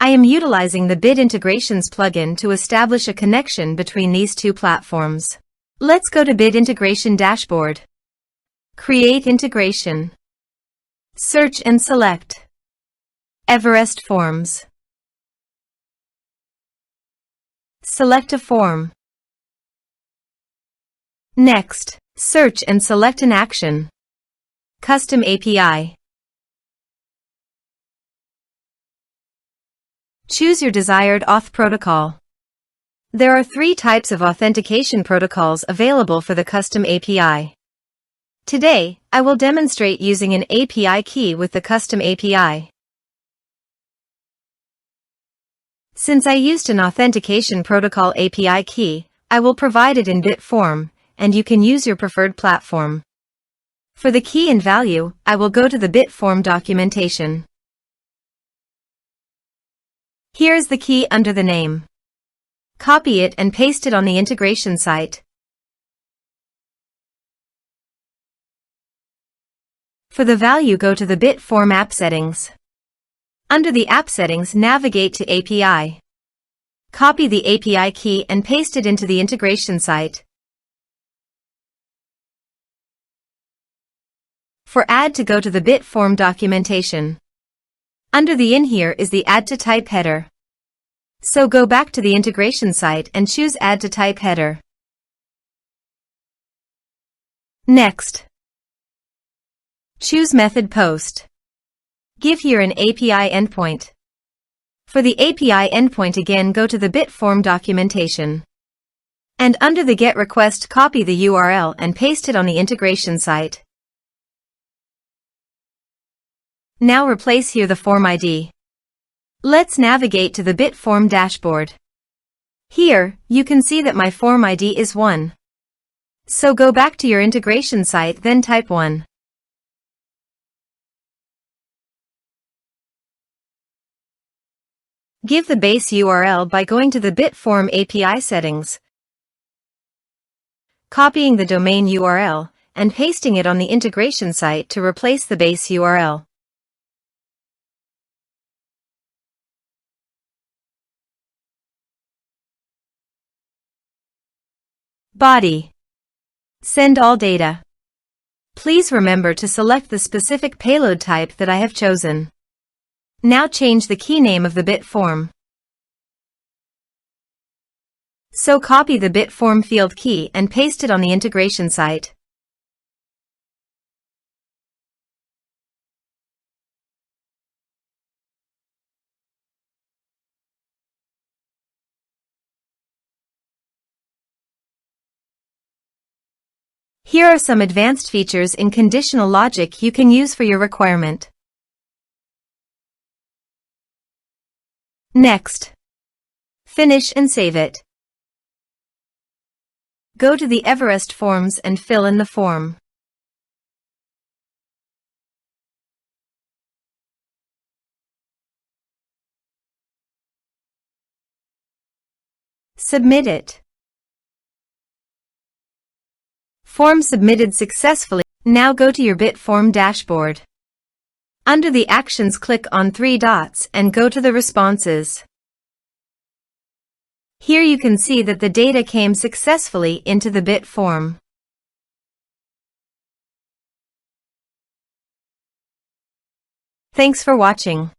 I am utilizing the Bit Integrations plugin to establish a connection between these two platforms. Let's go to Bit Integration Dashboard. Create integration. Search and select Everest Forms. Select a form. Next, search and select an action. Custom API. Choose your desired auth protocol. There are 3 types of authentication protocols available for the custom API. Today, I will demonstrate using an API key with the custom API. Since I used an authentication protocol API key, I will provide it in bit form, and you can use your preferred platform. For the key and value, I will go to the bit form documentation. Here is the key under the name. Copy it and paste it on the integration site. For the value, go to the bit form app settings. Under the app settings, navigate to API. Copy the API key and paste it into the integration site. For add to, go to the bit form documentation. Under the in here is the add to type header. So go back to the integration site and choose add to type header. Next, choose method post. Give here an API endpoint. For the API endpoint, again go to the bit form documentation. And under the get request, copy the URL and paste it on the integration site. Now replace here the form ID. Let's navigate to the bit form dashboard. Here, you can see that my form ID is 1. So go back to your integration site, then type 1. Give the base URL by going to the bit form API settings, copying the domain URL, and pasting it on the integration site to replace the base URL. Body. Send all data. Please remember to select the specific payload type that I have chosen. Now change the key name of the bit form. So copy the bit form field key and paste it on the integration site. Here are some advanced features in conditional logic you can use for your requirement. Next, finish and save it. Go to the Everest Forms and fill in the form. Submit it. Form submitted successfully. Now go to your bit form dashboard. Under the actions, click on 3 dots and go to the responses. Here you can see that the data came successfully into the bit form. Thanks for watching.